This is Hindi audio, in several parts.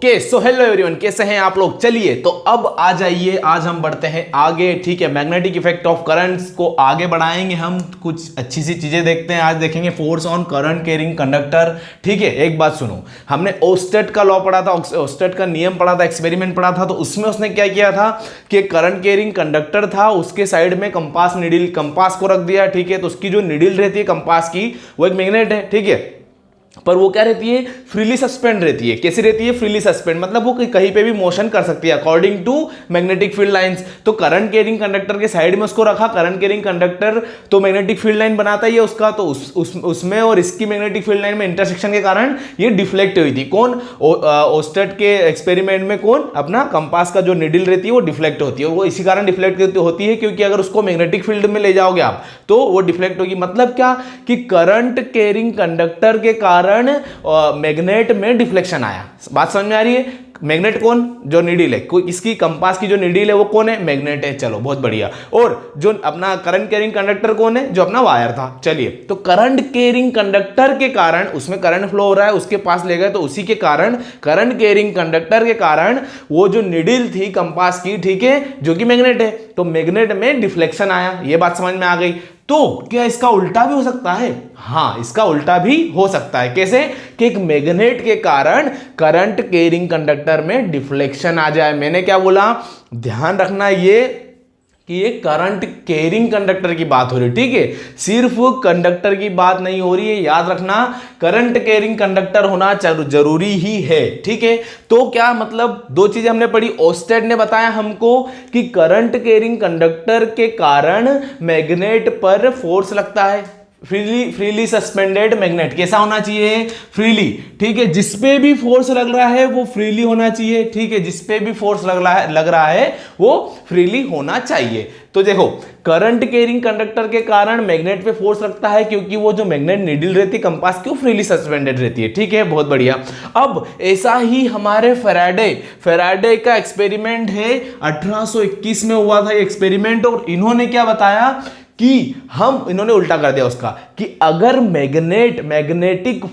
सो हेलो एवरीवन, कैसे हैं आप लोग। चलिए तो अब आ जाइए, आज हम बढ़ते हैं आगे। ठीक है, मैग्नेटिक इफेक्ट ऑफ करंट्स को आगे बढ़ाएंगे हम, कुछ अच्छी सी चीजें देखते हैं। आज देखेंगे force on current carrying conductor. ठीक है, एक बात सुनो, हमने ओस्टेट का लॉ पढ़ा था, ओस्टेट का नियम पढ़ा था, एक्सपेरिमेंट पढ़ा था। तो उसमें उसने क्या किया था कि करंट कैरिंग कंडक्टर था, उसके साइड में कंपास निडिल, कंपास को रख दिया। ठीक है, तो उसकी जो निडिल रहती है कंपास की, वो एक मैग्नेट है। ठीक है, पर वो क्या रहती है, फ्रीली सस्पेंड रहती है। कैसी रहती है, फ्रीली सस्पेंड, मतलब वो कहीं पे भी मोशन कर सकती है according to magnetic field lines. तो करंट कैरिंग कंडक्टर के साइड में उसको रखा। करंट कैरिंग कंडक्टर तो मैग्नेटिक फील्ड लाइन बनाता ही है उसका, तो उसमें और इसकी मैग्नेटिक फील्ड लाइन में इंटरसेक्शन के कारण ये डिफ्लेक्ट हुई थी। कौन, ओस्टेट के एक्सपेरिमेंट में कौन, अपना कंपास का जो निडिल रहती है वो डिफ्लेक्ट होती है। वो इसी कारण डिफ्लेक्ट होती है क्योंकि अगर उसको मैग्नेटिक फील्ड में ले जाओगे आप तो वो डिफ्लेक्ट होगी। मतलब क्या कि करंट कैरिंग कंडक्टर के कारण मैग्नेट में डिफ्लेक्शन आया। बात समझ में आ रही है। मैग्नेट कौन, जो निडिल है, कोई इसकी कंपास की जो निडिल है वो कौन है, मैग्नेट है। चलो बहुत बढ़िया। और जो अपना करंट कैरिंग कंडक्टर कौन है, जो अपना वायर था। चलिए, तो करंट कैरिंग कंडक्टर के कारण उसमें करंट फ्लो हो रहा है, उसके पास ले गए तो उसी के कारण, करंट कैरिंग कंडक्टर के कारण वो जो निडिल थी कंपास की, ठीक है, जो कि मैग्नेट है, तो मैग्नेट में डिफ्लेक्शन आया। ये बात समझ में आ गई। तो क्या इसका उल्टा भी हो सकता है? हाँ, इसका उल्टा भी हो सकता है। कैसे कि एक मैग्नेट के कारण करंट कैरिंग कंडक्टर में डिफ्लेक्शन आ जाए। मैंने क्या बोला, ध्यान रखना ये कि ये करंट कैरिंग कंडक्टर की बात हो रही है। ठीक है, सिर्फ कंडक्टर की बात नहीं हो रही है, याद रखना करंट कैरिंग कंडक्टर होना जरूरी ही है। ठीक है, तो क्या मतलब, दो चीजें हमने पढ़ी। ओस्टेड ने बताया हमको कि करंट कैरिंग कंडक्टर के कारण मैग्नेट पर फोर्स लगता है। फ्रीली सस्पेंडेड मैग्नेट कैसा होना चाहिए, फ्रीली। ठीक है, जिसपे भी फोर्स लग रहा है वो फ्रीली होना चाहिए। ठीक है, जिसपे भी फोर्स लग रहा है वो फ्रीली होना चाहिए। तो देखो, करंट कैरिंग कंडक्टर के कारण मैग्नेट पे फोर्स लगता है क्योंककि वो जो मैग्नेट निडिल रहती है कंपास की, वो फ्रीली सस्पेंडेड रहती है। ठीक है, बहुत बढ़िया। अब ऐसा ही हमारे फैराडे का एक्सपेरिमेंट है, 1821 में हुआ था ये एक्सपेरिमेंट। और इन्होंने क्या बताया कि इन्होंने उल्टा कर दिया उसका, कि अगर मैग्नेटिक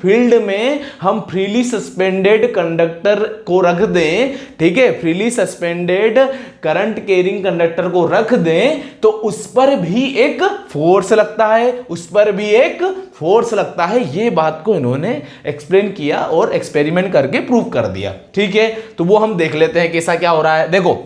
फील्ड में हम फ्रीली सस्पेंडेड कंडक्टर को रख दें, ठीक है, freely suspended current carrying conductor को रख दें, तो उस पर भी एक फोर्स लगता है। ये बात को इन्होंने एक्सप्लेन किया और एक्सपेरिमेंट करके प्रूव कर दिया। ठीक है, तो वो हम देख लेते हैं कैसा क्या हो रहा है। देखो,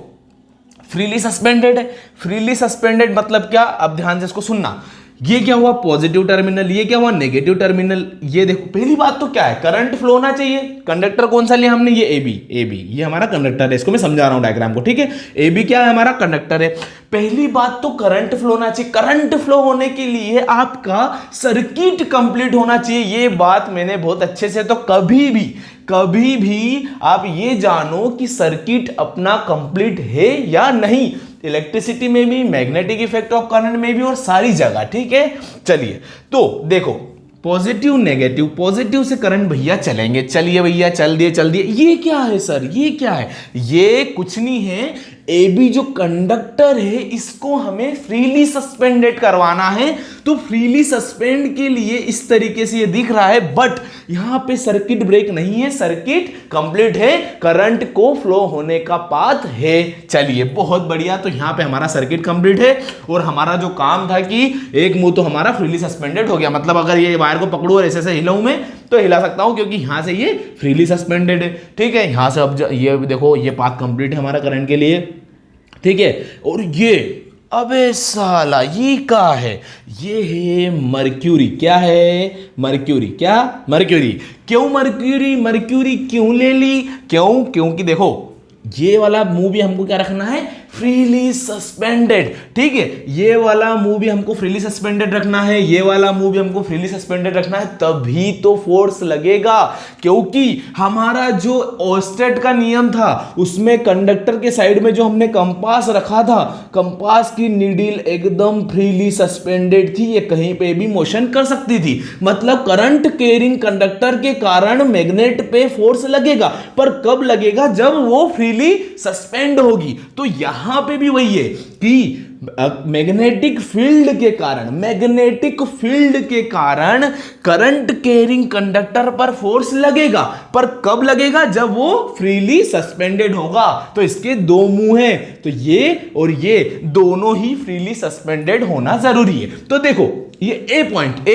फ्रीली सस्पेंडेड है। फ्रीली सस्पेंडेड मतलब क्या, अब ध्यान से इसको सुनना। ये क्या हुआ, पॉजिटिव टर्मिनल, ये क्या हुआ, नेगेटिव टर्मिनल। ये देखो, पहली बात तो क्या है, करंट फ्लो होना चाहिए। कंडक्टर कौन सा लिया हमने, ये AB, ये हमारा कंडक्टर है। इसको मैं समझा रहा हूं डायग्राम को। ठीक है, AB क्या है, हमारा कंडक्टर है। पहली बात तो करंट फ्लो होना चाहिए। करंट फ्लो होने के लिए आपका सर्किट कंप्लीट होना चाहिए। ये बात मैंने बहुत अच्छे से, तो कभी भी आप ये जानो कि सर्किट अपना कंप्लीट है या नहीं, इलेक्ट्रिसिटी में भी, मैग्नेटिक इफेक्ट ऑफ करंट में भी, और सारी जगह। ठीक है, चलिए तो देखो, पॉजिटिव नेगेटिव, पॉजिटिव से करंट भैया चलेंगे, चलिए भैया चल दिए। ये क्या है सर, ये क्या है, ये कुछ नहीं है, AB जो कंडक्टर है इसको हमें फ्रीली सस्पेंडेड करवाना है। तो फ्रीली सस्पेंड के लिए इस तरीके से ये दिख रहा है, बट यहां पे सर्किट ब्रेक नहीं है, सर्किट कंप्लीट है, करंट को फ्लो होने का पाथ है। चलिए बहुत बढ़िया, तो यहां पे हमारा सर्किट कंप्लीट है और हमारा जो काम था कि एक मुंह तो हमारा फ्रीली सस्पेंडेड हो गया। मतलब अगर ये वायर को पकड़ू और ऐसे हिलाऊं मैं तो हिला सकता हूं क्योंकि यहां से ये फ्रीली सस्पेंडेड है। ठीक है, यहां से अब ये देखो, ये पाथ कंप्लीट है हमारा करंट के लिए। ठीक है, और ये, अबे साला ये क्या है, ये है मर्क्यूरी। क्या है, मर्क्यूरी। क्या, मर्क्यूरी। क्यों मर्क्यूरी क्यों ले ली, क्योंकि देखो, ये वाला मूव भी हमको क्या रखना है, फ्रीली सस्पेंडेड। ठीक है, ये वाला मूव भी हमको फ्रीली सस्पेंडेड रखना है, ये वाला मूव भी हमको फ्रीली सस्पेंडेड रखना है, तभी तो फोर्स लगेगा। क्योंकि हमारा जो ओस्टेट का नियम था उसमें कंडक्टर के साइड में जो हमने कंपास रखा था, कंपास की निडिल एकदम फ्रीली सस्पेंडेड थी, ये कहीं पे भी मोशन कर सकती थी। मतलब करंट कैरिंग कंडक्टर के कारण मैग्नेट पे फोर्स लगेगा, पर कब लगेगा, जब वो फ्रीली सस्पेंड होगी। तो यहां यहां पे भी वही है कि मैग्नेटिक फील्ड के कारण करंट कैरिंग कंडक्टर पर फोर्स लगेगा, पर कब लगेगा? जब वो फ्रीली सस्पेंडेड होगा। तो इसके दो मुंह हैं, तो ये और ये दोनों ही फ्रीली सस्पेंडेड होना जरूरी है। तो देखो ये ए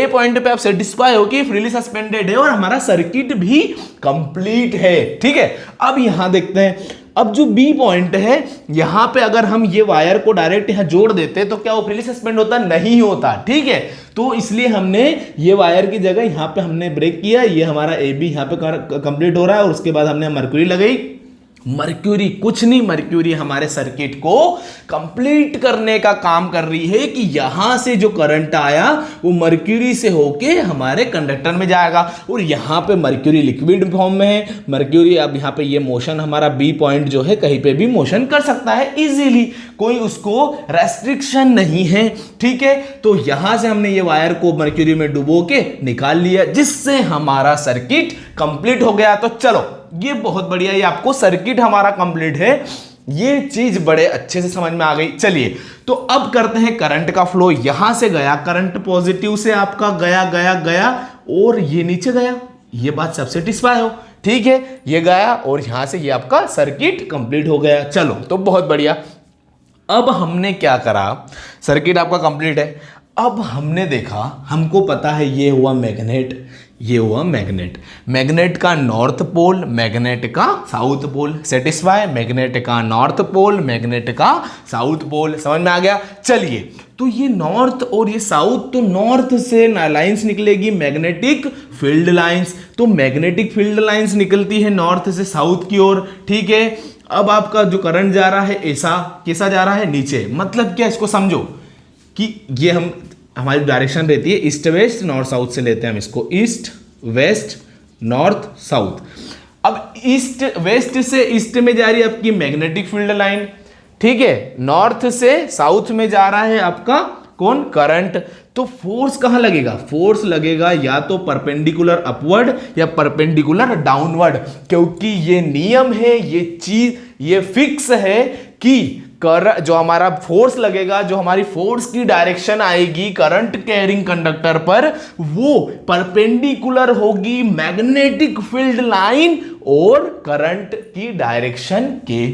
पॉइंट पे आप सेटिस्फाई हो कि फ्रीली सस्पेंडेड है और हमारा सर्किट भी कंप्लीट है, ठीक है। अब यहां देखते हैं, अब जो बी पॉइंट है यहां पे अगर हम ये वायर को डायरेक्ट यहां जोड़ देते तो क्या वो फ्रीली सस्पेंड होता? नहीं होता, ठीक है। तो इसलिए हमने ये वायर की जगह यहां पे हमने ब्रेक किया, ये हमारा ए बी यहां पे कंप्लीट हो रहा है और उसके बाद हमने मरक्यूरी लगाई। मर्क्यूरी कुछ नहीं, मर्क्यूरी हमारे सर्किट को कंप्लीट करने का काम कर रही है कि यहां से जो करंट आया वो मर्क्यूरी से होके हमारे कंडक्टर में जाएगा और यहां पे मर्क्यूरी लिक्विड फॉर्म में है। मर्क्यूरी अब यहां पे ये मोशन हमारा बी पॉइंट जो है कहीं पे भी मोशन कर सकता है इजीली, कोई उसको रेस्ट्रिक्शन नहीं है, ठीक है। तो यहां से हमने ये वायर को मर्क्यूरी में डुबो के निकाल लिया, जिससे हमारा सर्किट कंप्लीट हो गया। तो चलो ये बहुत बढ़िया, ये आपको सर्किट हमारा कंप्लीट है, ये चीज बड़े अच्छे से समझ में आ गई। चलिए तो अब करते हैं करंट का फ्लो। यहां से गया करंट, पॉजिटिव से आपका गया और ये नीचे गया, ये बात सब सेटिस्फाई हो, ठीक है। ये गया और यहां से ये आपका सर्किट कंप्लीट हो गया। चलो तो बहुत बढ़िया। अब हमने क्या करा, सर्किट आपका कंप्लीट है। अब हमने देखा, हमको पता है ये हुआ मैग्नेट, ये हुआ मैग्नेट, मैग्नेट का नॉर्थ पोल, मैग्नेट का साउथ पोल, सेटिस्फाई। मैग्नेट का नॉर्थ पोल, मैग्नेट का साउथ पोल, समझ में आ गया। चलिए तो ये नॉर्थ और ये साउथ, तो नॉर्थ से लाइंस निकलेगी मैग्नेटिक फील्ड लाइंस, तो मैग्नेटिक फील्ड लाइंस निकलती है नॉर्थ से साउथ की ओर, ठीक है। अब आपका जो करंट जा रहा है ऐसा, कैसा जा रहा है? नीचे। मतलब क्या, इसको समझो कि ये हमारी डायरेक्शन रहती है ईस्ट वेस्ट नॉर्थ साउथ से लेते हैं हम इसको, ईस्ट वेस्ट नॉर्थ साउथ। अब ईस्ट वेस्ट से ईस्ट में जा रही है आपकी मैग्नेटिक फील्ड लाइन, ठीक है। नॉर्थ से साउथ में जा रहा है आपका कौन? करंट। तो फोर्स कहां लगेगा? फोर्स लगेगा या तो परपेंडिकुलर अपवर्ड या परपेंडिकुलर डाउनवर्ड, क्योंकि ये नियम है, ये चीज ये फिक्स है कि जो हमारा फोर्स लगेगा, जो हमारी फोर्स की डायरेक्शन आएगी करंट कैरिंग कंडक्टर पर, वो परपेंडिकुलर होगी मैग्नेटिक फील्ड लाइन और करंट की डायरेक्शन के।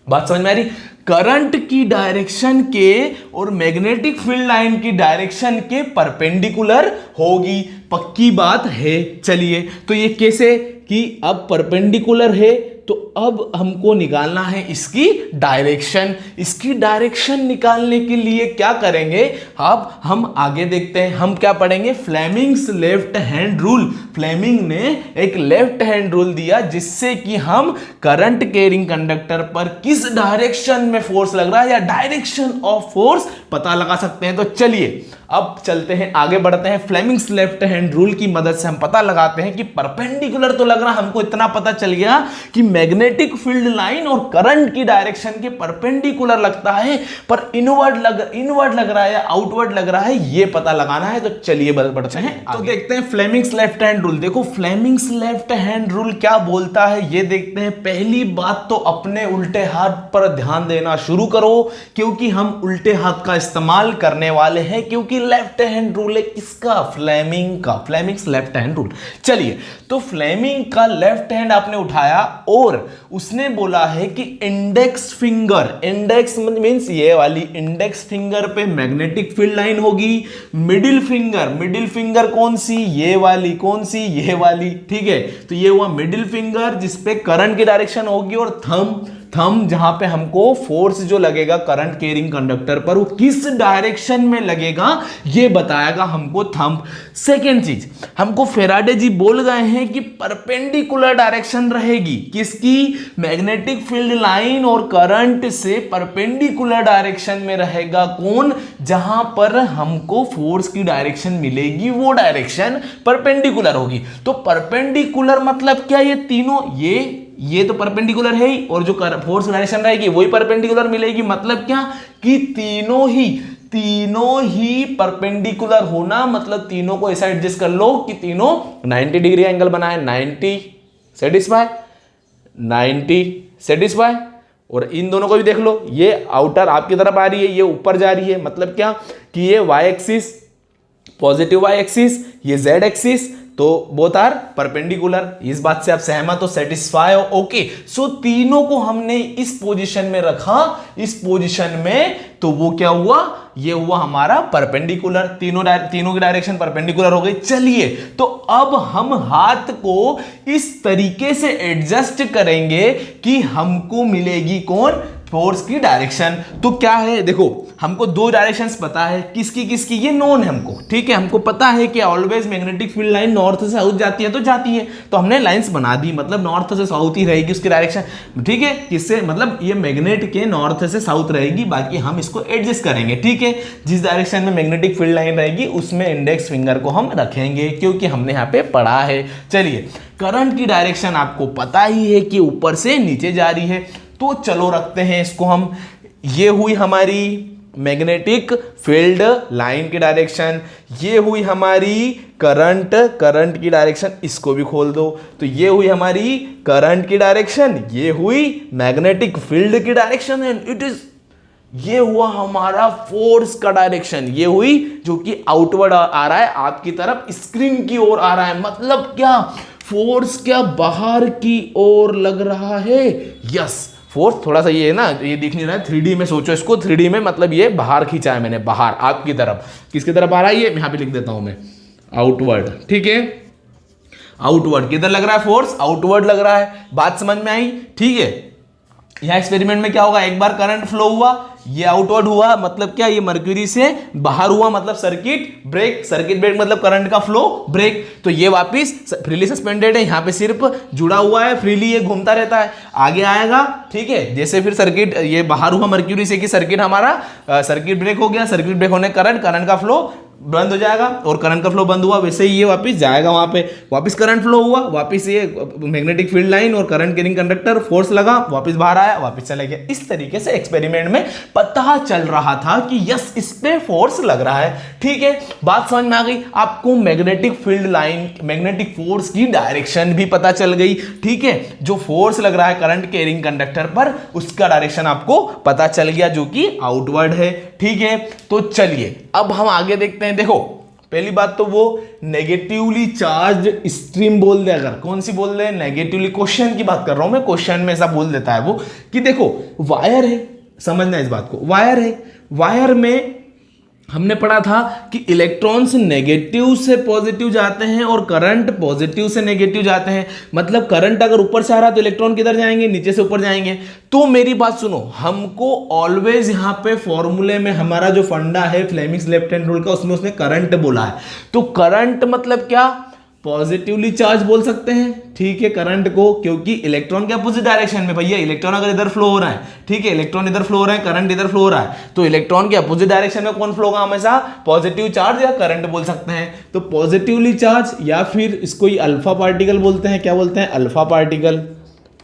बात समझ में आ रही? करंट की डायरेक्शन के और मैग्नेटिक फील्ड लाइन की डायरेक्शन के परपेंडिकुलर होगी, पक्की बात है। चलिए तो ये कैसे कि अब परपेंडिकुलर है तो अब हमको निकालना है इसकी डायरेक्शन। इसकी डायरेक्शन निकालने के लिए क्या करेंगे, अब हम आगे देखते हैं। हम क्या पढ़ेंगे? Fleming's left hand rule. Fleming ने एक लेफ्ट हैंड रूल दिया जिससे कि हम करंट कैरिंग कंडक्टर पर किस डायरेक्शन में फोर्स लग रहा है या डायरेक्शन ऑफ फोर्स पता लगा सकते हैं। तो चलिए अब चलते हैं, आगे बढ़ते हैं। फ्लेमिंग्स लेफ्ट हैंड रूल की मदद से हम पता लगाते हैं कि परपेंडिकुलर तो लग रहा, हमको इतना पता चल गया कि मैग्नेटिक फील्ड लाइन और करंट की डायरेक्शन के परपेंडिकुलर लगता है, पर इनवर्ड लग रहा है या आउटवर्ड लग रहा है, ये पता लगाना है। तो चलिए बढ़ते हैं, तो देखते हैं फ्लेमिंग्स लेफ्ट हैंड रूल। देखो फ्लेमिंग्स लेफ्ट हैंड रूल क्या बोलता है ये देखते हैं। पहली बात तो अपने उल्टे हाथ पर ध्यान देना शुरू करो, क्योंकि हम उल्टे हाथ का इस्तेमाल करने वाले हैं, क्योंकि लेफ्ट हैंड रूल है किसका? फ्लेमिंग का। Fleming's left hand rule. चलिए तो फ्लेमिंग का लेफ्ट हैंड आपने उठाया और उसने बोला है कि इंडेक्स फिंगर, इंडेक्स मींस ये वाली इंडेक्स फिंगर पे मैग्नेटिक फील्ड लाइन होगी। मिडिल फिंगर कौन सी? ये वाली। कौन सी? ये वाली, ठीक है। तो ये हुआ मिडिल फिंगर जिसपे करंट की डायरेक्शन होगी, और थंब जहां पे हमको फोर्स जो लगेगा करंट कैरिंग कंडक्टर पर वो किस डायरेक्शन में लगेगा ये बताएगा हमको थंब। सेकेंड चीज, हमको फेराडे जी बोल गए हैं कि परपेंडिकुलर डायरेक्शन रहेगी किसकी? मैग्नेटिक फील्ड लाइन और करंट से परपेंडिकुलर डायरेक्शन में रहेगा कौन? जहां पर हमको फोर्स की डायरेक्शन मिलेगी वो डायरेक्शन परपेंडिकुलर होगी। तो परपेंडिकुलर मतलब क्या? ये तीनों, ये तो परपेंडिकुलर है ही, और जो फोर्स डायरेक्शन रहेगी वही परपेंडिकुलर मिलेगी। मतलब क्या कि तीनों ही परपेंडिकुलर होना, मतलब तीनों को ऐसा एडजस्ट कर लो कि तीनों 90 डिग्री एंगल बनाए। 90 सेटिस्फाई, 90 सेटिस्फाई, और इन दोनों को भी देख लो, ये आउटर आपकी तरफ आ रही है, ये ऊपर जा रही है, मतलब क्या कि ये y axis positive y axis, ये z एक्सिस, तो बोथ आर परपेंडिकुलर। इस बात से आप सहमत हो, सेटिस्फाई हो? ओके, सो तीनों को हमने इस पोजीशन में रखा, इस पोजीशन में, तो वो क्या हुआ, ये हुआ हमारा परपेंडिकुलर, तीनों की डायरेक्शन परपेंडिकुलर हो गई। चलिए, तो अब हम हाथ को इस तरीके से एडजस्ट करेंगे कि हमको मिलेगी कौन, फोर्स की डायरेक्शन। तो क्या है, देखो हमको दो डायरेक्शंस पता है, किसकी किसकी, ये नोन है हमको, ठीक है, हमको पता है कि always magnetic field line north से साउथ जाती है, तो जाती है, तो हमने लाइंस बना दी, मतलब नॉर्थ से साउथ ही रहेगी उसकी डायरेक्शन, ठीक है, किससे, मतलब ये मैग्नेट के नॉर्थ से साउथ रहेगी, बाकी हम इसको एडजस्ट करेंगे, ठीक है। जिस डायरेक्शन में मैग्नेटिक फील्ड लाइन रहेगी उसमें इंडेक्स फिंगर को हम रखेंगे, क्योंकि हमने यहाँ पे पढ़ा है। चलिए, करंट की डायरेक्शन आपको पता ही है कि ऊपर से नीचे जा रही है, तो चलो रखते हैं इसको हम, ये हुई हमारी मैग्नेटिक फील्ड लाइन की डायरेक्शन, ये हुई हमारी करंट की डायरेक्शन, इसको भी खोल दो, तो ये हुई हमारी करंट की डायरेक्शन, ये हुई मैग्नेटिक फील्ड की डायरेक्शन, एंड इट इज, ये हुआ हमारा फोर्स का डायरेक्शन, ये हुई जो कि आउटवर्ड आ रहा है, आपकी तरफ स्क्रीन की ओर आ रहा है, मतलब क्या, फोर्स क्या बाहर की ओर लग रहा है, यस, फोर्स थोड़ा सा ये है ना, ये दिख नहीं रहा है, 3D में सोचो इसको, 3D में मतलब ये बाहर खींचा है मैंने, बाहर आपकी तरफ, किसकी तरफ आ रहा है, ये यहाँ पे लिख देता हूं मैं, आउटवर्ड, ठीक है, आउटवर्ड किधर लग रहा है, फोर्स आउटवर्ड लग रहा है, बात समझ में आई, ठीक है। यहां एक्सपेरिमेंट में क्या होगा, एक बार करंट फ्लो हुआ, ये आउटवर्ड हुआ, मतलब क्या, ये मर्क्यूरी से बाहर हुआ, मतलब सर्किट ब्रेक, सर्किट ब्रेक मतलब करंट का फ्लो ब्रेक, तो ये वापस फ्रीली सस्पेंडेड है, यहां पे सिर्फ जुड़ा हुआ है, फ्रीली ये घूमता रहता है, आगे आएगा, ठीक है, जैसे फिर सर्किट ये बाहर हुआ मर्क्यूरी से कि सर्किट हमारा सर्किट ब्रेक हो गया, सर्किट ब्रेक होने करंट का फ्लो बंद हो जाएगा, और करंट का फ्लो बंद हुआ, वैसे ही ये वापस जाएगा वहां पे, वापस करंट फ्लो हुआ, वापस ये मैग्नेटिक फील्ड लाइन और करंट कैरिंग कंडक्टर, फोर्स लगा, वापस बाहर आया, वापस चला गया। इस तरीके से एक्सपेरिमेंट में पता चल रहा था कि यस, इस पे फोर्स लग रहा है, ठीक है, बात समझ में आ गई आपको। Magnetic field line, magnetic force की डायरेक्शन भी पता चल गई, ठीक है, जो फोर्स लग रहा है करंट कैरिंग कंडक्टर पर, उसका डायरेक्शन आपको पता चल गया, जो कि आउटवर्ड है, ठीक है। तो चलिए अब हम आगे देखते हैं। देखो, पहली बात तो वो नेगेटिवली चार्ज स्ट्रीम बोल दे, अगर कौन सी बोल दे, नेगेटिवली, क्वेश्चन की बात कर रहा हूं मैं, क्वेश्चन में ऐसा बोल देता है वो कि देखो वायर है, समझना इस बात को, वायर है, वायर में हमने पढ़ा था कि इलेक्ट्रॉन्स नेगेटिव से पॉजिटिव जाते हैं और करंट पॉजिटिव से नेगेटिव जाते हैं, मतलब करंट अगर ऊपर से आ रहा है तो इलेक्ट्रॉन किधर जाएंगे, नीचे से ऊपर जाएंगे। तो मेरी बात सुनो, हमको ऑलवेज यहां पे फॉर्मूले में हमारा जो फंडा है फ्लेमिंग्स लेफ्ट हैंड रूल का, उसमें उसने करंट बोला है, तो करंट मतलब क्या, पॉजिटिवली चार्ज बोल सकते हैं, ठीक है, करंट को, क्योंकि इलेक्ट्रॉन के अपोजिट डायरेक्शन में, भैया इलेक्ट्रॉन अगर इधर फ्लो हो रहा है, ठीक है, इलेक्ट्रॉन इधर फ्लो हो रहा है, करंट इधर फ्लो हो रहा है, तो इलेक्ट्रॉन के अपोजिट डायरेक्शन में कौन फ्लो होगा, हमेशा पॉजिटिव चार्ज या करंट बोल सकते हैं। तो पॉजिटिवली चार्ज, या फिर इसको ही अल्फा पार्टिकल बोलते हैं, क्या बोलते हैं, अल्फा पार्टिकल,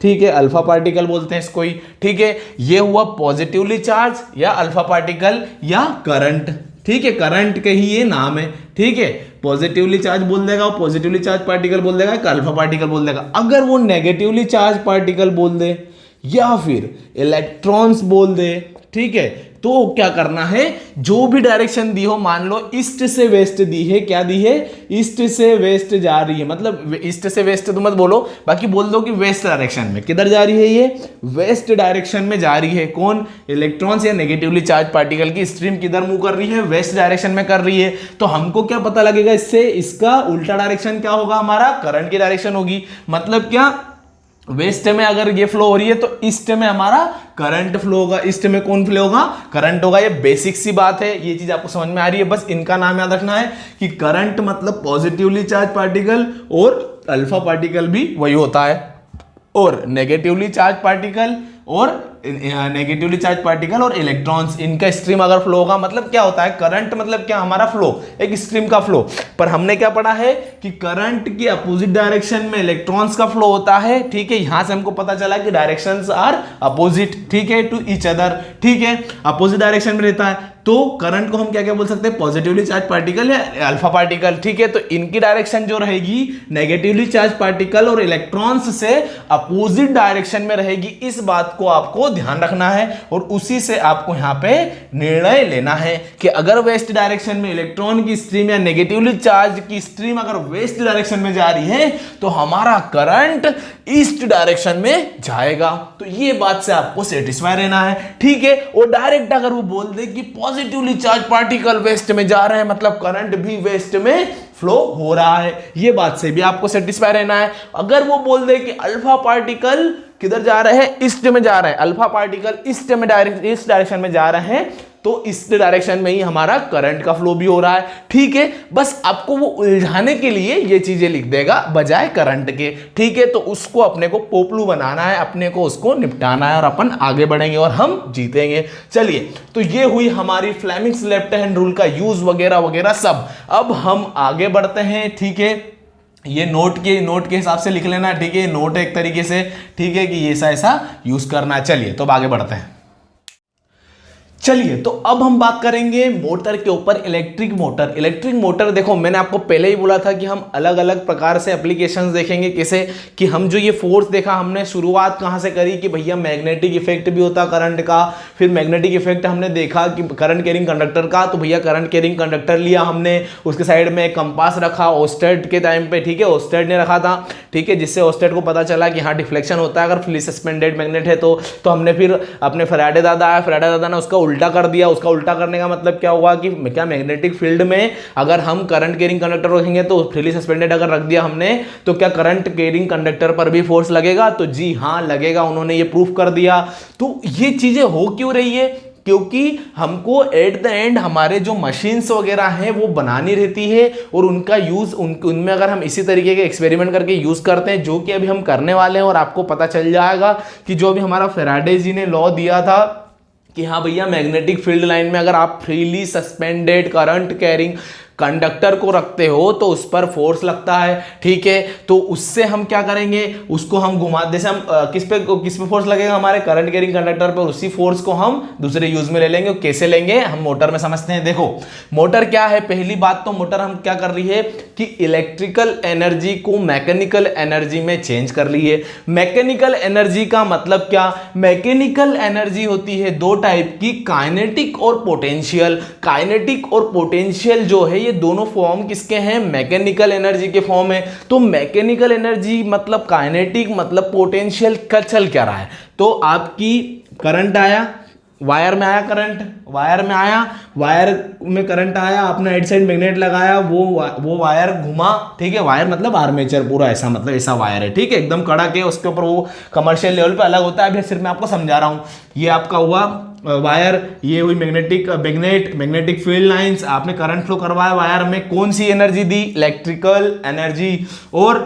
ठीक है, अल्फा पार्टिकल बोलते हैं इसको ही, ठीक है, ये हुआ पॉजिटिवली चार्ज या अल्फा पार्टिकल या करंट, ठीक है, करंट के ही ये नाम है, ठीक है, पॉजिटिवली चार्ज बोल देगा, वो पॉजिटिवली चार्ज पार्टिकल बोल देगा, एक अल्फा पार्टिकल बोल देगा। अगर वो नेगेटिवली चार्ज पार्टिकल बोल दे या फिर इलेक्ट्रॉन्स बोल दे, ठीक है, तो क्या करना है, जो भी डायरेक्शन दी हो, मान लो ईस्ट से वेस्ट दी है, क्या दी है, ईस्ट से वेस्ट जा रही है, मतलब ईस्ट से वेस्ट तो मत बोलो, बाकी बोल दो कि वेस्ट डायरेक्शन में, किधर जा रही है, ये वेस्ट डायरेक्शन में जा रही है, कौन, इलेक्ट्रॉन्स या नेगेटिवली चार्ज पार्टिकल की स्ट्रीम किधर मूव कर रही है, वेस्ट डायरेक्शन में कर रही है। तो हमको क्या पता लगेगा इससे, इसका उल्टा डायरेक्शन क्या होगा, हमारा करंट की डायरेक्शन होगी, मतलब क्या, वेस्ट में अगर ये फ्लो हो रही है तो ईस्ट में हमारा करंट फ्लो होगा, ईस्ट में कौन फ्लो होगा, करंट होगा। ये बेसिक सी बात है, ये चीज आपको समझ में आ रही है, बस इनका नाम याद रखना है कि करंट मतलब पॉजिटिवली चार्ज पार्टिकल, और अल्फा पार्टिकल भी वही होता है, और नेगेटिवली चार्ज पार्टिकल और इलेक्ट्रॉन्स, इनका स्ट्रीम अगर फ्लो होगा, मतलब क्या होता है, करंट मतलब क्या, हमारा फ्लो, एक स्ट्रीम का फ्लो। पर हमने क्या पढ़ा है कि करंट की अपोजिट डायरेक्शन में इलेक्ट्रॉन्स का फ्लो होता है, ठीक है, यहां से हमको पता चला कि डायरेक्शंस आर अपोजिट, ठीक है, टू ईच अदर, ठीक है, अपोजिट डायरेक्शन में रहता है। तो करंट को हम क्या क्या बोल सकते हैं, पॉजिटिवली चार्ज पार्टिकल या अल्फा पार्टिकल, ठीक है। तो इनकी डायरेक्शन जो रहेगी नेगेटिवली चार्ज पार्टिकल और इलेक्ट्रॉन्स से अपोजिट डायरेक्शन में रहेगी, इस बात को आपको ध्यान रखना है और उसी से आपको यहां पे निर्णय लेना है कि अगर वेस्ट डायरेक्शन में इलेक्ट्रॉन की स्ट्रीम या नेगेटिवली चार्ज की स्ट्रीम अगर वेस्ट डायरेक्शन में जा रही है तो हमारा करंट ईस्ट डायरेक्शन में जाएगा। तो ये बात से आपको सेटिस्फाई रहना है, ठीक है। और डायरेक्ट अगर वो बोल दे कि पॉजिटिवली चार्ज पार्टिकल वेस्ट में जा रहे हैं, मतलब करंट भी वेस्ट में फ्लो हो रहा है, ये बात से भी आपको सेटिस्फाई रहना है। अगर वो बोल दे कि अल्फा पार्टिकल किधर जा रहे हैं, ईस्ट में जा रहे हैं, अल्फा पार्टिकल ईस्ट डायरेक्शन में जा रहे हैं, तो इस डायरेक्शन में ही हमारा करंट का फ्लो भी हो रहा है, ठीक है। बस आपको वो उलझाने के लिए ये चीजें लिख देगा बजाय करंट के, ठीक है। तो उसको अपने को पोपलू बनाना है, अपने को उसको निपटाना है और अपन आगे बढ़ेंगे और हम जीतेंगे। चलिए, तो ये हुई हमारी फ्लेमिंग्स लेफ्ट हैंड रूल का यूज वगैरह वगैरह सब। अब हम आगे बढ़ते हैं, ठीक है। ये नोट के हिसाब से लिख लेना, ठीक है। नोट एक तरीके से, ठीक है, कि ये ऐसा यूज करना है। चलिए, तो अब आगे बढ़ते हैं। चलिए, तो अब हम बात करेंगे मोटर के ऊपर। इलेक्ट्रिक मोटर देखो, मैंने आपको पहले ही बोला था कि हम अलग अलग प्रकार से एप्लीकेशंस देखेंगे। कैसे कि हम जो ये फोर्स देखा, हमने शुरुआत कहां से करी कि भैया मैग्नेटिक इफेक्ट भी होता करंट का। फिर मैग्नेटिक इफेक्ट हमने देखा कि करंट कैरिंग कंडक्टर का, तो भैया करंट कैरिंग कंडक्टर लिया हमने, उसके साइड में एक कंपास रखा ओस्टेट के टाइम पे, ठीक है, ओस्टेट ने रखा था, ठीक है, जिससे ओस्टेट को पता चला कि हाँ डिफ्लेक्शन होता है अगर फ्री सस्पेंडेड मैग्नेट है तो हमने फिर अपने फैराडे दादा ने उसका उल्टा कर दिया। उसका उल्टा करने का मतलब क्या हुआ कि क्या मैग्नेटिक फील्ड में अगर हम करंट कैरिंग कंडक्टर रखेंगे तो फ्रीली सस्पेंडेड अगर रख दिया हमने, तो क्या करंट कैरिंग कंडक्टर पर भी फोर्स लगेगा? तो जी हाँ लगेगा, उन्होंने ये प्रूफ कर दिया। तो ये चीजें हो क्यों रही है? क्योंकि हमको एट द एंड हमारे जो मशीन्स वगैरह हैं वो बनानी रहती है और उनका यूज उनमें अगर हम इसी तरीके के एक्सपेरिमेंट करके यूज करते हैं, जो कि अभी हम करने वाले हैं, और आपको पता चल जाएगा कि जो भी हमारा फैराडे जी ने लॉ दिया था कि हाँ भैया मैग्नेटिक फील्ड लाइन में अगर आप freely suspended current carrying conductor को रखते हो तो उस पर फोर्स लगता है, ठीक है। तो उससे हम क्या करेंगे, उसको हम घुमा, जैसे हम किस पे फोर्स लगेगा, हमारे करंट कैरिंग कंडक्टर पर, उसी फोर्स को हम दूसरे यूज में ले लेंगे। कैसे लेंगे हम मोटर में समझते हैं। देखो मोटर क्या है, पहली बात तो मोटर हम क्या कर रही है कि इलेक्ट्रिकल एनर्जी को मैकेनिकल एनर्जी में चेंज कर रही है। मैकेनिकल एनर्जी का मतलब क्या? मैकेनिकल एनर्जी होती है दो टाइप की, काइनेटिक और पोटेंशियल। काइनेटिक और पोटेंशियल जो है ये दोनों फॉर्म किसके हैं? मैकेनिकल एनर्जी के फॉर्म है। तो मैकेनिकल एनर्जी मतलब काइनेटिक मतलब पोटेंशियल का चल क्या रहा है? तो आपकी करंट आया, वायर में आया करंट, वायर में करंट आया, आपने राइट साइड मैग्नेट लगाया, वो वायर घुमा, ठीक है। वायर मतलब आर्मेचर पूरा ऐसा, मतलब ऐसा वायर है, ठीक है, एकदम कड़क है, उसके ऊपर वो कमर्शियल लेवल पे अलग होता है। अभी सिर्फ मैं आपको समझा रहा हूं। ये आपका हुआ वायर, ये हुई मैग्नेटिक फील्ड लाइंस, आपने करंट फ्लो करवाया वायर में, कौन सी एनर्जी दी? Electrical energy. और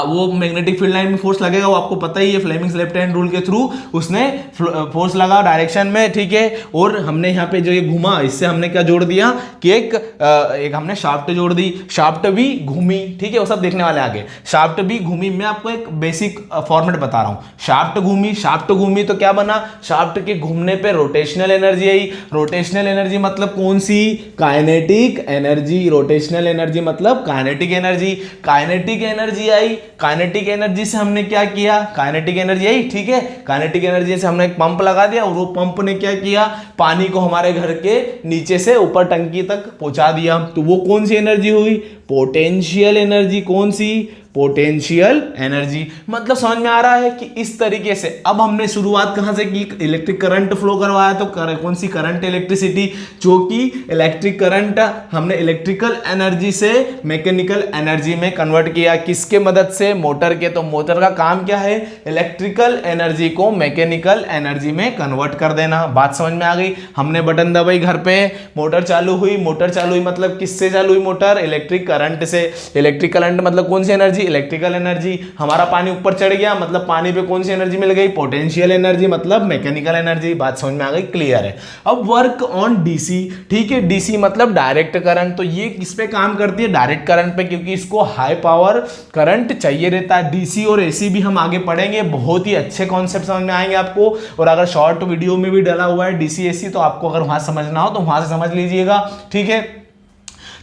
वो मैग्नेटिक फील्ड लाइन में फोर्स लगेगा, वो आपको पता ही है, फ्लेमिंग्स लेफ्ट हैंड रूल के थ्रू उसने फोर्स लगा डायरेक्शन में, ठीक है। और हमने यहाँ पे जो ये घुमा, इससे हमने क्या जोड़ दिया कि एक हमने शाफ्ट जोड़ दी, शाफ्ट भी घूमी, ठीक है, वो सब देखने वाले आगे। शाफ्ट भी घूमी, मैं आपको एक बेसिक फॉर्मेट बता रहा हूँ। शाफ्ट घूमी तो क्या बना? शाफ्ट के घूमने पे रोटेशनल एनर्जी आई। रोटेशनल एनर्जी मतलब कौन सी? Kinetic energy. रोटेशनल एनर्जी मतलब काइनेटिक एनर्जी। काइनेटिक एनर्जी आई, काइनेटिक एनर्जी से हमने क्या किया? काइनेटिक एनर्जी आई, ठीक है। काइनेटिक एनर्जी से हमने एक पंप लगा दिया और वो पंप ने क्या किया? पानी को हमारे घर के नीचे से ऊपर टंकी तक पहुंचा दिया। तो वो कौन सी एनर्जी हुई? Potential energy. कौन सी? Potential energy. मतलब समझ में आ रहा है कि इस तरीके से अब हमने शुरुआत कहां से की? इलेक्ट्रिक करंट फ्लो करवाया, तो कौन सी करंट? इलेक्ट्रिसिटी, जो कि इलेक्ट्रिक करंट हमने इलेक्ट्रिकल एनर्जी से मैकेनिकल एनर्जी में कन्वर्ट किया। किसके मदद से? मोटर के। तो मोटर का काम क्या है? इलेक्ट्रिकल एनर्जी को मैकेनिकल एनर्जी में कन्वर्ट कर देना। बात समझ में आ गई? हमने बटन दबाई घर पे, मोटर चालू हुई मतलब किससे चालू हुई मोटर? इलेक्ट्रिक करंट से। इलेक्ट्रिक करंट मतलब कौन सी एनर्जी, इलेक्ट्रिकल एनर्जी। हमारा पानी ऊपर चढ़ गया मतलब पानी पे कौन सी एनर्जी मिल गई, पोटेंशियल एनर्जी मतलब मैकेनिकल एनर्जी। बात समझ में आ गई, क्लियर है। अब वर्क ऑन डीसी, ठीक है, डीसी मतलब डायरेक्ट करंट, तो ये किस पे काम करती है, डायरेक्ट करंट पे, क्योंकि इसको हाई पावर करंट चाहिए रहता है। डीसी और एसी भी हम आगे पढ़ेंगे, बहुत ही अच्छे कॉन्सेप्ट समझ में आएंगे आपको। और अगर शॉर्ट वीडियो में भी डाला हुआ है डीसी एसी, तो आपको अगर वहां समझना हो तो वहां से समझ लीजिएगा, ठीक है।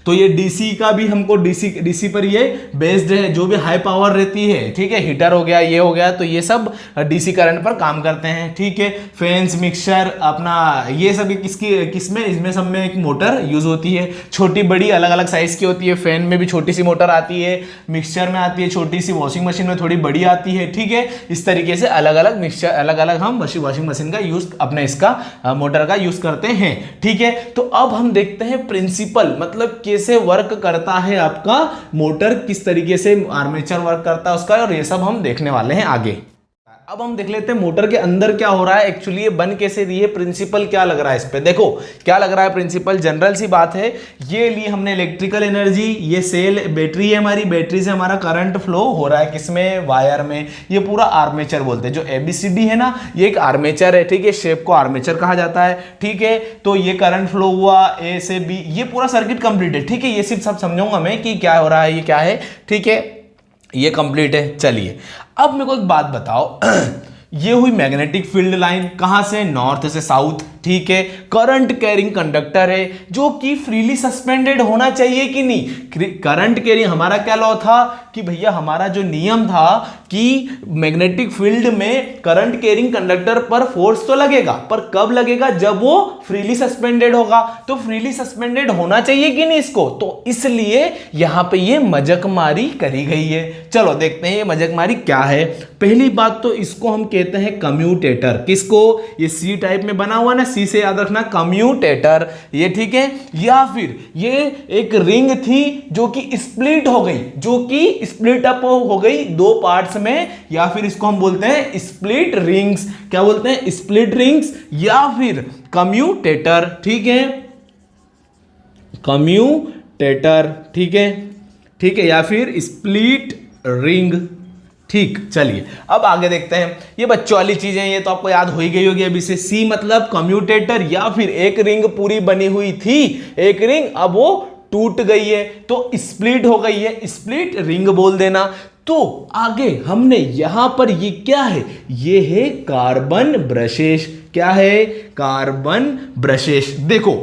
तो ये डीसी का भी हमको डीसी पर ये बेस्ड है, जो भी हाई पावर रहती है, ठीक है, हीटर हो गया, ये हो गया, तो ये सब डीसी करंट पर काम करते हैं, ठीक है। फैंस, मिक्सचर, अपना ये सब किसमें, इसमें सब में एक मोटर यूज होती है, छोटी बड़ी अलग अलग साइज की होती है। फैन में भी छोटी सी मोटर आती है, मिक्सचर में आती है छोटी सी, वॉशिंग मशीन में थोड़ी बड़ी आती है, ठीक है। इस तरीके से अलग अलग मिक्सचर, अलग अलग हम वॉशिंग मशीन का यूज, अपने इसका मोटर का यूज करते हैं, ठीक है। तो अब हम देखते हैं प्रिंसिपल, मतलब कैसे वर्क करता है आपका मोटर, किस तरीके से आर्मेचर वर्क करता है उसका, और ये सब हम देखने वाले हैं आगे। अब हम देख लेते हैं मोटर के अंदर क्या हो रहा है, एक्चुअली ये बन कैसे रही है, प्रिंसिपल क्या लग रहा है इस पे। देखो क्या लग रहा है प्रिंसिपल, जनरल सी बात है, ये ली हमने इलेक्ट्रिकल एनर्जी, ये सेल बैटरी है हमारी, बैटरी से हमारा करंट फ्लो हो रहा है किसमें, वायर में। ये पूरा आर्मेचर बोलते हैं, जो एबीसीडी है ना, ये एक आर्मेचर है, ठीक है, शेप को आर्मेचर कहा जाता है, ठीक है। तो ये करंट फ्लो हुआ ए से बी, ये पूरा सर्किट कंप्लीट है, ठीक है। ये सिर्फ सब समझाऊंगा मैं कि क्या हो रहा है, ये क्या है, ठीक है, ये कंप्लीट है। चलिए अब मेरे को एक बात बताओ, ये हुई मैग्नेटिक फील्ड लाइन, कहां से, नॉर्थ से साउथ, ठीक है। करंट कैरिंग कंडक्टर है जो कि फ्रीली सस्पेंडेड होना चाहिए कि नहीं। करंट कैरिंग, हमारा क्या लॉ था कि भैया, हमारा जो नियम था कि मैग्नेटिक फील्ड में करंट कैरिंग कंडक्टर पर फोर्स तो लगेगा, पर कब लगेगा, जब वो फ्रीली सस्पेंडेड होगा। तो फ्रीली सस्पेंडेड होना चाहिए कि नहीं इसको, तो इसलिए यहां पे ये मजकमारी करी गई है। चलो देखते हैं ये मजकमारी क्या है। पहली बात तो इसको हम कहते हैं कम्यूटेटर, किसको, ये सी टाइप में बना हुआ ना, सी से याद रखना, कम्यूटेटर, ये ठीक है। या फिर ये एक रिंग थी जो कि स्प्लिट हो गई, जो कि स्प्लिट अप हो गई दो पार्ट्स में, या फिर इसको हम बोलते हैं स्प्लिट रिंग्स। क्या बोलते हैं, स्प्लिट रिंग्स या फिर कम्यूटेटर, ठीक है, कम्यूटेटर, ठीक है, ठीक है, या फिर स्प्लिट रिंग, ठीक। चलिए अब आगे देखते हैं, ये बच्चों वाली चीजें, ये तो आपको याद हो ही गई होगी अभी से। सी मतलब कम्यूटेटर, या फिर एक रिंग पूरी बनी हुई थी, एक रिंग, अब वो टूट गई है तो स्प्लिट हो गई है, स्प्लिट रिंग बोल देना। तो आगे हमने यहां पर ये क्या है, ये है कार्बन ब्रशेस। क्या है, कार्बन ब्रशेस। देखो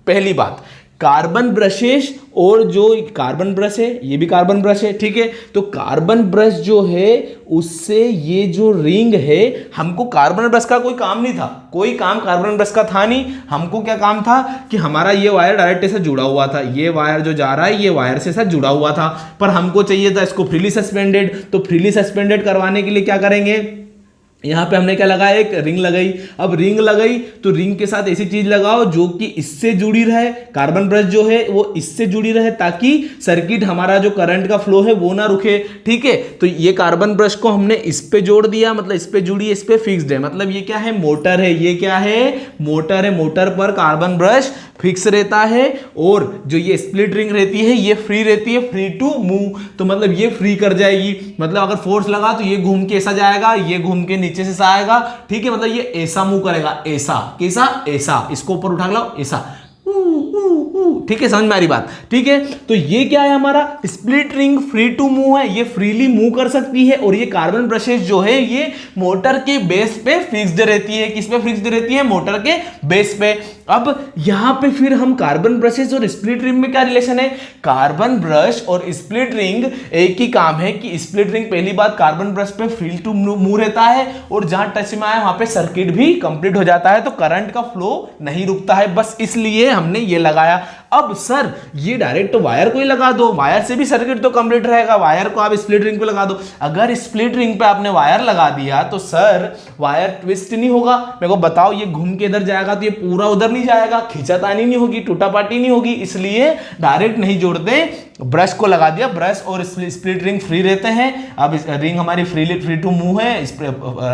पहली बात, कार्बन ब्रशेस, और जो कार्बन ब्रश है ये भी कार्बन ब्रश है, ठीक है। तो कार्बन ब्रश जो है उससे ये जो रिंग है, हमको कार्बन ब्रश का कोई काम नहीं था, कोई काम कार्बन ब्रश का था नहीं। हमको क्या काम था कि हमारा ये वायर डायरेक्ट ऐसे जुड़ा हुआ था, ये वायर जो जा रहा है ये वायर से साथ जुड़ा हुआ था, पर हमको चाहिए था इसको फ्रीली सस्पेंडेड। तो फ्रीली सस्पेंडेड करवाने के लिए क्या करेंगे, यहां पे हमने क्या लगाया, एक रिंग लगाई। अब रिंग लगाई तो रिंग के साथ ऐसी चीज लगाओ जो कि इससे जुड़ी रहे, कार्बन ब्रश जो है वो इससे जुड़ी रहे, ताकि सर्किट हमारा जो करंट का फ्लो है वो ना रुके, ठीक है। तो ये कार्बन ब्रश को हमने इस पे जोड़ दिया, मतलब इस पे जुड़ी, इस पे फिक्स्ड है, मतलब ये क्या है, मोटर है। ये क्या है, मोटर है। मोटर पर कार्बन ब्रश फिक्स रहता है, और जो ये स्प्लिट रिंग रहती है ये फ्री रहती है, फ्री टू मूव। तो मतलब ये फ्री कर जाएगी, मतलब अगर फोर्स लगा तो ये घूम के ऐसा जाएगा, ये घूम के नीचे से आएगा, ठीक है। मतलब ये ऐसा मूव करेगा, ऐसा, कैसा, ऐसा, इसको ऊपर उठा लो, ऐसा, ठीक है, समझ में आ रही बात, ठीक है। तो ये क्या है, हमारा split ring free to move है, ये फ्रीली मूव कर सकती है। और ये कार्बन ब्रशेस जो है ये मोटर के बेस पे फिक्स्ड रहती है। किस पे फिक्स्ड रहती है, मोटर के बेस पे। अब यहां पे फिर हम कार्बन ब्रशेस और स्प्लिट रिंग में क्या रिलेशन है, कार्बन ब्रश और स्प्लिट रिंग एक ही काम है कि स्प्लिट रिंग पहली बात कार्बन ब्रश पे फ्री टू मूव रहता है, और जहां टच में आया वहां पे सर्किट भी कंप्लीट हो जाता है, तो करंट का फ्लो नहीं रुकता है, बस इसलिए हमने ये लगाया। अब सर ये डायरेक्ट वायर को ही लगा दो, वायर से भी सर्किट तो कंप्लीट रहेगा, वायर को आप स्प्लिट रिंग पे लगा दो। अगर स्प्लिट रिंग पे आपने वायर लगा दिया तो सर वायर ट्विस्ट नहीं होगा, मेरे को बताओ, ये घूम के इधर जाएगा तो ये पूरा उधर नहीं जाएगा, खींचातानी नहीं होगी, टूटापाटी नहीं होगी, इसलिए डायरेक्ट नहीं जोड़ते, ब्रश को लगा दिया। ब्रश और स्प्लिट रिंग फ्री रहते हैं। अब रिंग हमारी फ्री टू मूव है,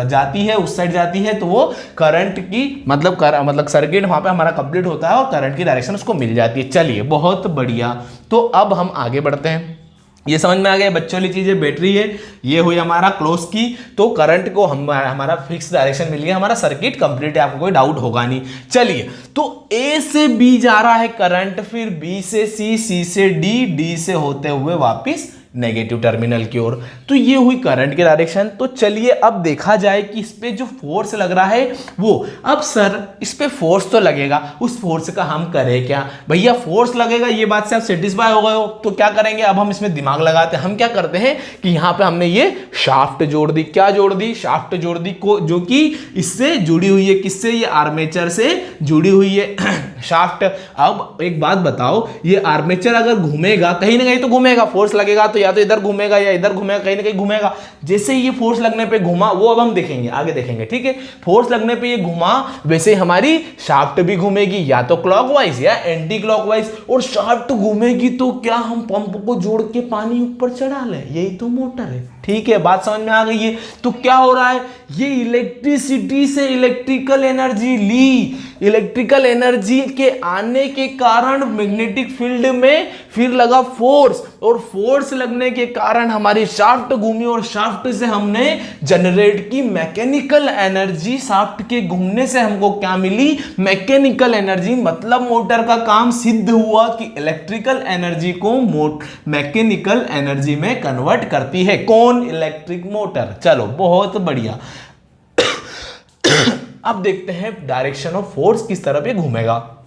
जाती है उस साइड जाती है, तो वो करंट की मतलब सर्किट वहां पे हमारा कंप्लीट होता है और करंट की डायरेक्शन उसको मिल जाती है। चलिए बहुत बढ़िया। तो अब हम आगे बढ़ते हैं। ये समझ में आ गया बच्चों वाली चीजें, बैटरी है, ये हुई हमारा क्लोज की, तो करंट को हमारा फिक्स डायरेक्शन मिल गया, हमारा सर्किट कंप्लीट है, आपको कोई डाउट होगा नहीं। चलिए, तो ए से बी जा रहा है करंट, फिर बी से सी, सी से डी, डी से होते हुए वापिस नेगेटिव टर्मिनल की ओर। तो ये हुई करंट की डायरेक्शन। तो चलिए अब देखा जाए कि इस पे जो फोर्स लग रहा है वो, अब सर इस पे फोर्स तो लगेगा, उस फोर्स का हम करें क्या? भैया फोर्स लगेगा, ये बात से आप सेटिस्फाई हो गए हो, तो क्या करेंगे अब हम इसमें दिमाग लगाते हैं। हम क्या करते हैं कि यहां पे हमने ये शाफ्ट जोड़ दी, क्या जोड़ दी? शाफ्ट जोड़ दी, को जो कि इससे जुड़ी हुई है, किससे? ये आर्मेचर से जुड़ी हुई है शाफ्ट। अब एक बात बताओ, ये आर्मेचर अगर घूमेगा, कहीं ना कहीं तो घूमेगा, फोर्स लगेगा तो या तो इधर घूमेगा या इधर घूमेगा, कहीं ना कहीं घूमेगा। जैसे ये फोर्स लगने पे घुमा, वो अब हम देखेंगे, आगे देखेंगे, ठीक है। फोर्स लगने पे ये घुमा, वैसे हमारी शाफ्ट भी घूमेगी, या तो क्लॉकवाइज या एंटी क्लॉकवाइज। और शाफ्ट घूमेगी तो क्या हम पंप को जोड़ के पानी ऊपर चढ़ा लें? यही तो मोटर है, ठीक है, बात समझ में आ गई है। तो क्या हो रहा है, ये इलेक्ट्रिसिटी से इलेक्ट्रिकल एनर्जी ली, इलेक्ट्रिकल एनर्जी के आने के कारण मैग्नेटिक फील्ड में फिर लगा फोर्स, और फोर्स लगने के कारण हमारी शाफ्ट घूमी, और शाफ्ट से हमने जनरेट की मैकेनिकल एनर्जी। शाफ्ट के घूमने से हमको क्या मिली? Mechanical energy. मतलब मोटर का काम सिद्ध हुआ कि इलेक्ट्रिकल एनर्जी को मैकेनिकल एनर्जी में कन्वर्ट करती है कौन? Electric motor. चलो बहुत बढ़िया। अब देखते हैं डायरेक्शन ऑफ फोर्स किस तरफ ये घूमेगा।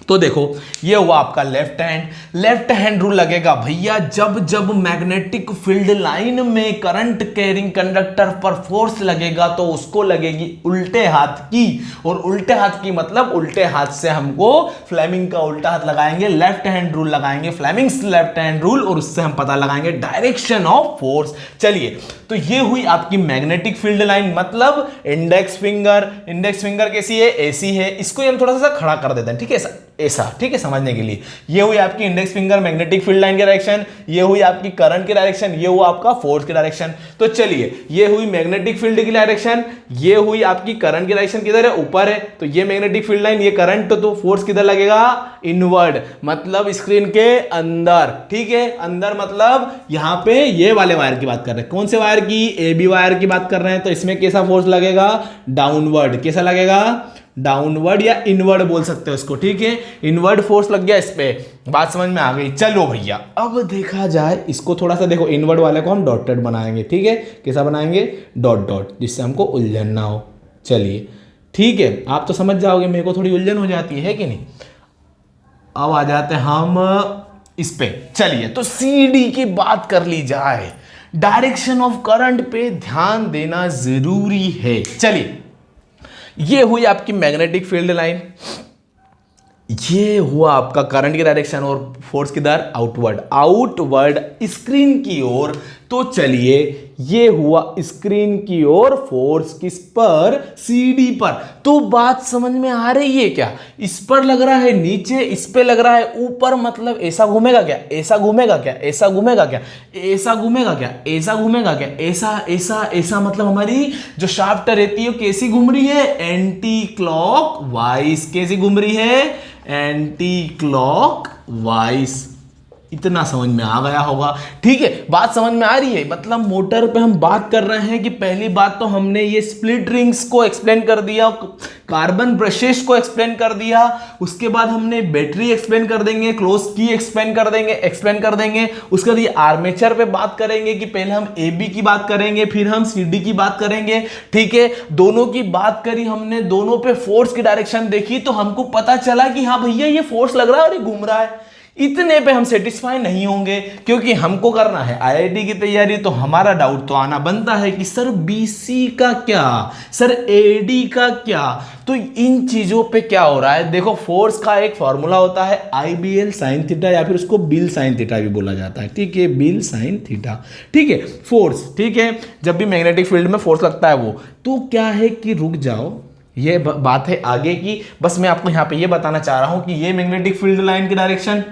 तो देखो, ये हुआ आपका left hand. Left hand rule लगेगा भैया, जब जब मैग्नेटिक फील्ड लाइन में करंट कैरिंग कंडक्टर पर फोर्स लगेगा तो उसको लगेगी उल्टे हाथ की। और उल्टे हाथ की मतलब उल्टे हाथ से हमको फ्लेमिंग का उल्टा हाथ लगाएंगे, लेफ्ट हैंड रूल लगाएंगे, फ्लेमिंग्स लेफ्ट हैंड रूल, और उससे हम पता लगाएंगे डायरेक्शन ऑफ फोर्स। चलिए, तो ये हुई आपकी मैग्नेटिक फील्ड लाइन, मतलब इंडेक्स फिंगर। इंडेक्स फिंगर कैसी है? ऐसी है। इसको हम थोड़ा सा खड़ा कर देते हैं, ठीक है, ऐसा, ठीक है, समझने के लिए। ये हुई आपकी index finger magnetic field line की डायरेक्शन, ये हुई आपकी करंट की डायरेक्शन, ये हुआ आपका फोर्स की डायरेक्शन। तो चलिए, ये हुई मैग्नेटिक फील्ड की डायरेक्शन, ये हुई आपकी करंट की डायरेक्शन, किधर है? ऊपर है। तो ये मैग्नेटिक फील्ड लाइन, ये करंट, तो फोर्स किधर लगेगा? इनवर्ड, मतलब स्क्रीन के अंदर, ठीक है। अंदर मतलब यहां पे ये वाले वायर की बात कर रहे हैं। कौन से वायर की? ए बी वायर की बात कर रहे हैं। तो इसमें कैसा फोर्स लगेगा? डाउनवर्ड। कैसा लगेगा? डाउनवर्ड या इनवर्ड बोल सकते हो इसको, ठीक है। इनवर्ड फोर्स लग गया इस पे, बात समझ में आ गई। चलो भैया, अब देखा जाए इसको थोड़ा सा, देखो इनवर्ड वाले को हम डॉटेड बनाएंगे, ठीक है। कैसा बनाएंगे? डॉट डॉट, जिससे हमको उलझन ना हो। चलिए ठीक है, आप तो समझ जाओगे, मेरे को थोड़ी उलझन हो जाती है कि नहीं। अब आ जाते हैं हम इस पे। चलिए, तो सी डी की बात कर ली जाए, डायरेक्शन ऑफ करंट पे ध्यान देना जरूरी है। चलिए, ये हुई आपकी मैग्नेटिक फील्ड लाइन, ये हुआ आपका करंट की डायरेक्शन, और फोर्स किधर? आउटवर्ड, आउटवर्ड स्क्रीन की ओर। तो चलिए, ये हुआ स्क्रीन की ओर फोर्स, किस पर? सीडी पर। तो बात समझ में आ रही है क्या? इस पर लग रहा है नीचे, इस पे लग रहा है ऊपर, मतलब ऐसा घूमेगा क्या? ऐसा घूमेगा क्या? ऐसा घूमेगा क्या? ऐसा घूमेगा क्या? ऐसा घूमेगा क्या? ऐसा ऐसा ऐसा, मतलब हमारी जो शाफ्ट रहती है वो कैसी घूम रही है? Anti clock wise. कैसी घूम रही है? Anti clock wise. इतना समझ में आ गया होगा, ठीक है, बात समझ में आ रही है। मतलब मोटर पे हम बात कर रहे हैं कि पहली बात तो हमने ये स्प्लिट रिंग्स को एक्सप्लेन कर दिया, कार्बन ब्रशेस को एक्सप्लेन कर दिया, उसके बाद हमने बैटरी एक्सप्लेन कर देंगे, क्लोज की एक्सप्लेन कर देंगे। उसके बाद ये आर्मेचर पे बात करेंगे कि पहले हम ए बी की बात करेंगे, फिर हम सी डी की बात करेंगे, ठीक है। दोनों की बात करी हमने, दोनों पे फोर्स की डायरेक्शन देखी, तो हमको पता चला कि हाँ भैया ये फोर्स लग रहा है और ये घूम रहा है। इतने पे हम सेटिस्फाई नहीं होंगे, क्योंकि हमको करना है आईआईटी की तैयारी। तो हमारा डाउट तो आना बनता है कि सर बीसी का क्या, सर एडी का क्या। तो इन चीजों पे क्या हो रहा है, देखो फोर्स का एक फॉर्मूला होता है IBL sin थीटा, या फिर उसको बिल साइन थीटा भी बोला जाता है, ठीक है, बिल साइन थीटा, ठीक है। फोर्स, ठीक है, जब भी मैग्नेटिक फील्ड में फोर्स लगता है वो, तो क्या है कि रुक जाओ, ये बात है आगे की। बस मैं आपको यहाँ पे ये बताना चाह रहा हूं कि ये मैग्नेटिक फील्ड लाइन की डायरेक्शन,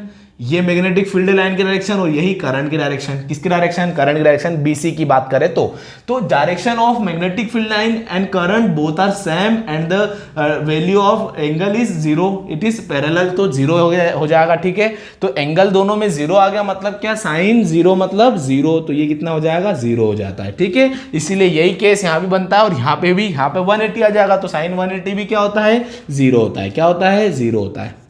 ये मैग्नेटिक फील्ड लाइन की डायरेक्शन और यही करंट की डायरेक्शन। किसकी डायरेक्शन? करंट की डायरेक्शन, BC की बात करें तो direction of magnetic field line and current both are same and the value of angle is zero, it is parallel, तो जीरो हो जाएगा। ठीक है, तो एंगल दोनों में जीरो आ गया, मतलब क्या? साइन जीरो मतलब जीरो, तो ये कितना हो जाएगा? जीरो हो जाता है। ठीक है, इसीलिए यही केस यहां भी बनता है और यहां पे भी, यहां पे 180 आ जाएगा, तो साइन 180 भी क्या होता है? जीरो होता है। क्या होता है? जीरो होता है।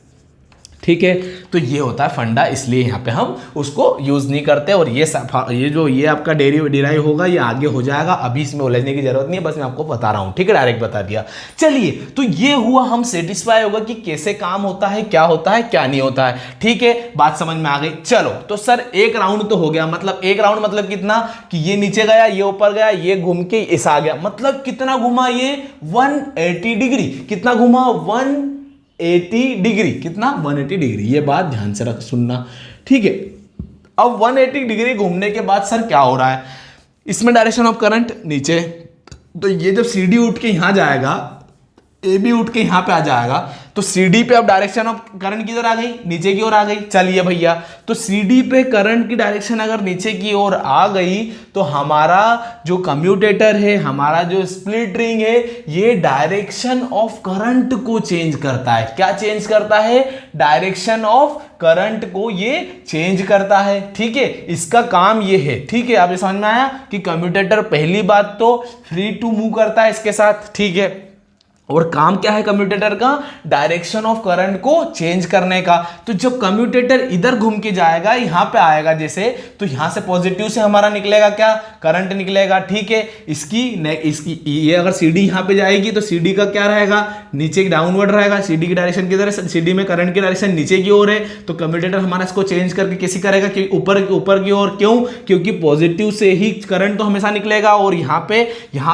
ठीक है, तो ये होता है फंडा, इसलिए यहाँ पे हम उसको यूज नहीं करते। और ये आपका डिराइव होगा, ये आगे हो जाएगा, अभी इसमें उलझने की जरूरत नहीं है, बस मैं आपको बता रहा हूँ। ठीक है, डायरेक्ट बता दिया। चलिए, तो ये हुआ, हम सेटिस्फाई होगा कि कैसे काम होता है, क्या होता है, क्या नहीं होता है। ठीक है, बात समझ में आ गई। चलो, तो सर एक राउंड तो हो गया, मतलब एक राउंड मतलब कितना कि ये नीचे गया, ये ऊपर गया, ये घूम के इस आ गया, मतलब कितना घुमा? ये 180 डिग्री। कितना घुमा? 180 डिग्री। कितना? 180 डिग्री। ये बात ध्यान से सुनना। ठीक है, अब 180 डिग्री घूमने के बाद सर क्या हो रहा है? इसमें डायरेक्शन ऑफ करंट नीचे, तो ये जब CD उठ के यहां जाएगा, AB उठ के यहां पे आ जाएगा, तो CD पे अब डायरेक्शन ऑफ करंट किधर आ गई? नीचे की ओर आ गई। चलिए भैया, तो CD पे करंट की डायरेक्शन अगर नीचे की ओर आ गई, तो हमारा जो कम्यूटेटर है, हमारा जो स्प्लिट रिंग है, ये डायरेक्शन ऑफ करंट को चेंज करता है। क्या चेंज करता है? डायरेक्शन ऑफ करंट को ये चेंज करता है। ठीक है, इसका काम ये है। ठीक है, आप ये समझ में आया कि कम्यूटेटर पहली बात तो फ्री टू मूव करता है इसके साथ। ठीक है, और काम क्या है कम्यूटेटर का? डायरेक्शन ऑफ करंट को चेंज करने का। तो जब कम्यूटेटर इधर घूम के जाएगा, यहां पे आएगा जैसे, तो यहां से पॉजिटिव से हमारा निकलेगा क्या? करंट निकलेगा। ठीक है, इसकी ये अगर CD यहां पे जाएगी, तो CD का क्या रहेगा? नीचे डाउनवर्ड रहेगा। CD की डायरेक्शन किधर है? CD में करंट की डायरेक्शन नीचे की ओर है, तो कम्यूटेटर हमारा इसको चेंज करके कैसे करेगा? कि ऊपर की ओर। क्यों? क्योंकि पॉजिटिव से ही करंट तो हमेशा निकलेगा, और यहां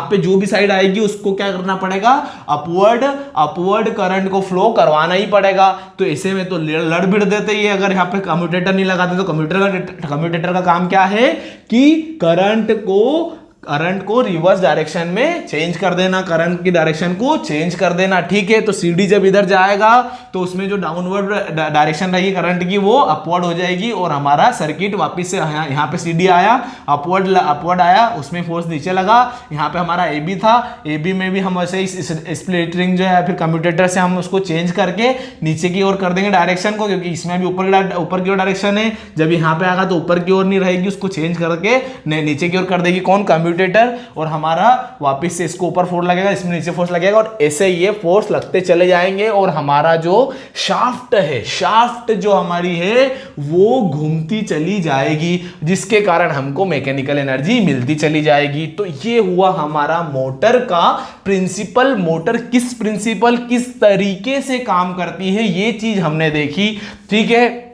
पे जो भी साइड आएगी उसको क्या करना पड़ेगा? अपवर्ड करंट को फ्लो करवाना ही पड़ेगा। तो ऐसे में तो लड़ भिड़ देते ही, अगर यहाँ पे कम्यूटेटर नहीं लगाते, तो कम्यूटेटर का काम क्या है कि करंट को रिवर्स डायरेक्शन में चेंज कर देना, करंट की डायरेक्शन को चेंज कर देना। ठीक है, तो CD जब इधर जाएगा, तो उसमें जो डाउनवर्ड डायरेक्शन रहेगी करंट की, वो अपवर्ड हो जाएगी, और हमारा सर्किट वापस से यहाँ पे CD आया, अपवर्ड आया, उसमें फोर्स नीचे लगा। यहाँ पे हमारा AB था, AB में भी हम वैसे स्प्लिट रिंग जो है, फिर कम्यूटेटर से हम उसको चेंज करके नीचे की ओर कर देंगे डायरेक्शन को, क्योंकि इसमें भी ऊपर की ओर डायरेक्शन है। जब यहाँ पे आएगा तो ऊपर की ओर नहीं रहेगी, उसको चेंज करके नीचे की ओर कर देगी कौन? कम्यूटेटर। और हमारा वापस से इसको ऊपर फोर्स लगेगा, इसमें नीचे फोर्स लगेगा, और ऐसे ये फोर्स लगते चले जाएंगे, और हमारा जो शाफ्ट जो हमारी है वो घूमती चली जाएगी, जिसके कारण हमको मैकेनिकल एनर्जी मिलती चली जाएगी। तो ये हुआ हमारा मोटर का प्रिंसिपल। मोटर किस तरीके से काम करती है, ये चीज हमने देखी। ठीक है,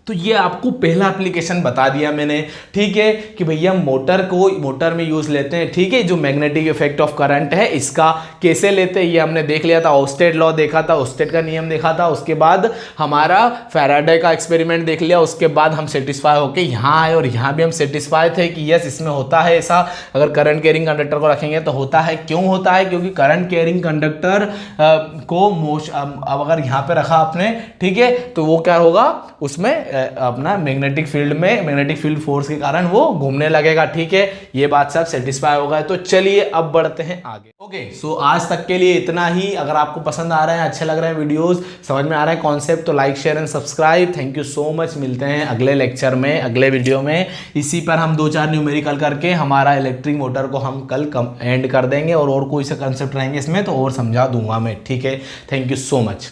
तो ये आपको पहला एप्लीकेशन बता दिया मैंने। ठीक है, कि भैया मोटर में यूज लेते हैं। ठीक है, जो मैग्नेटिक इफेक्ट ऑफ करंट है, इसका कैसे लेते हैं ये हमने देख लिया था। ओस्टेड लॉ देखा था, ओस्टेड का नियम देखा था, उसके बाद हमारा फैराडे का एक्सपेरिमेंट देख लिया, उसके बाद हम सेटिस्फाई होके यहाँ आए, और यहाँ भी हम सेटिस्फाई थे कि यस, इसमें होता है ऐसा। अगर करंट कैरिंग कंडक्टर को रखेंगे तो होता है। क्यों होता है? क्योंकि करंट कैरिंग कंडक्टर को अब अगर यहाँ पे रखा आपने, ठीक है, तो वो क्या होगा? उसमें अपना मैग्नेटिक फील्ड फोर्स के कारण वो घूमने लगेगा। ठीक है, ये बात सब सेटिस्फाई होगा। तो चलिए अब बढ़ते हैं आगे। ओके, सो आज तक के लिए इतना ही। अगर आपको पसंद आ रहे हैं, अच्छे लग रहे हैं वीडियोस, समझ में आ रहा है कॉन्सेप्ट, तो like share and subscribe. Thank you so much. मिलते हैं अगले लेक्चर में, अगले वीडियो में। इसी पर हम 2-4 न्यूमेरिकल करके हमारा इलेक्ट्रिक मोटर को हम कल एंड कर देंगे, और कोई से कंसेप्ट रहेंगे इसमें तो और समझा दूंगा मैं। ठीक है, थैंक यू सो मच।